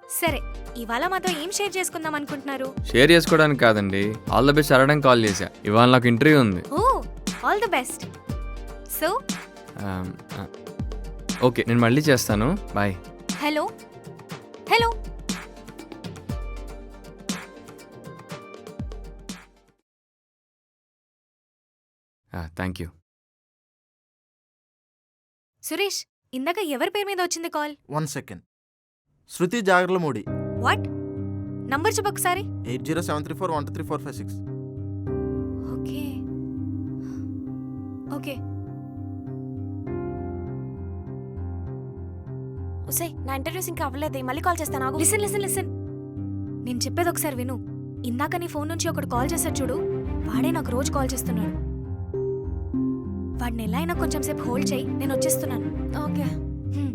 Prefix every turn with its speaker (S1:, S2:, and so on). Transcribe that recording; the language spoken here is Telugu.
S1: సరే, ఇవాళ మాతో ఏం షేర్ చేసుకుందాం అనుకుంటున్నారు?
S2: షేర్ చేసుకోవడానికి కాదండి, ఆల్ ద బెస్ట్ అడగడానికి కాల్ చేశా. ఇవాళ నాకు ఇంటర్వ్యూ ఉంది.
S1: Oh, all the best. So
S2: okay, నేను మళ్ళీ చేస్తాను. Bye.
S1: Hello hello
S2: thank you.
S1: Suresh, ఇందాక ఎవరి పేరు మీద వచ్చింది call?
S3: 1 second. Shruti Jagarlamudi.
S1: What? Number చెప్పు ఒకసారి.
S3: 8073412346.
S1: Okay okay.
S4: ఉసే, నా ఇంటర్వ్యూస్ ఇంకా అవ్వలేదు, మళ్ళీ కాల్ చేస్తాను ఆగు.
S1: లిసన్ లిసన్ లిసన్, నేను చెప్పేది ఒకసారి విను. ఇందాక నీ ఫోన్ నుంచి ఒకడు కాల్ చేశాడు చూడు, వాడే నాకు రోజు కాల్ చేస్తున్నాడు. వాడిని ఎలా అయినా కొంచెం సేపు హోల్డ్ చేయి, నేను వచ్చేస్తున్నాను.
S4: ఓకే.
S1: హ్మ్.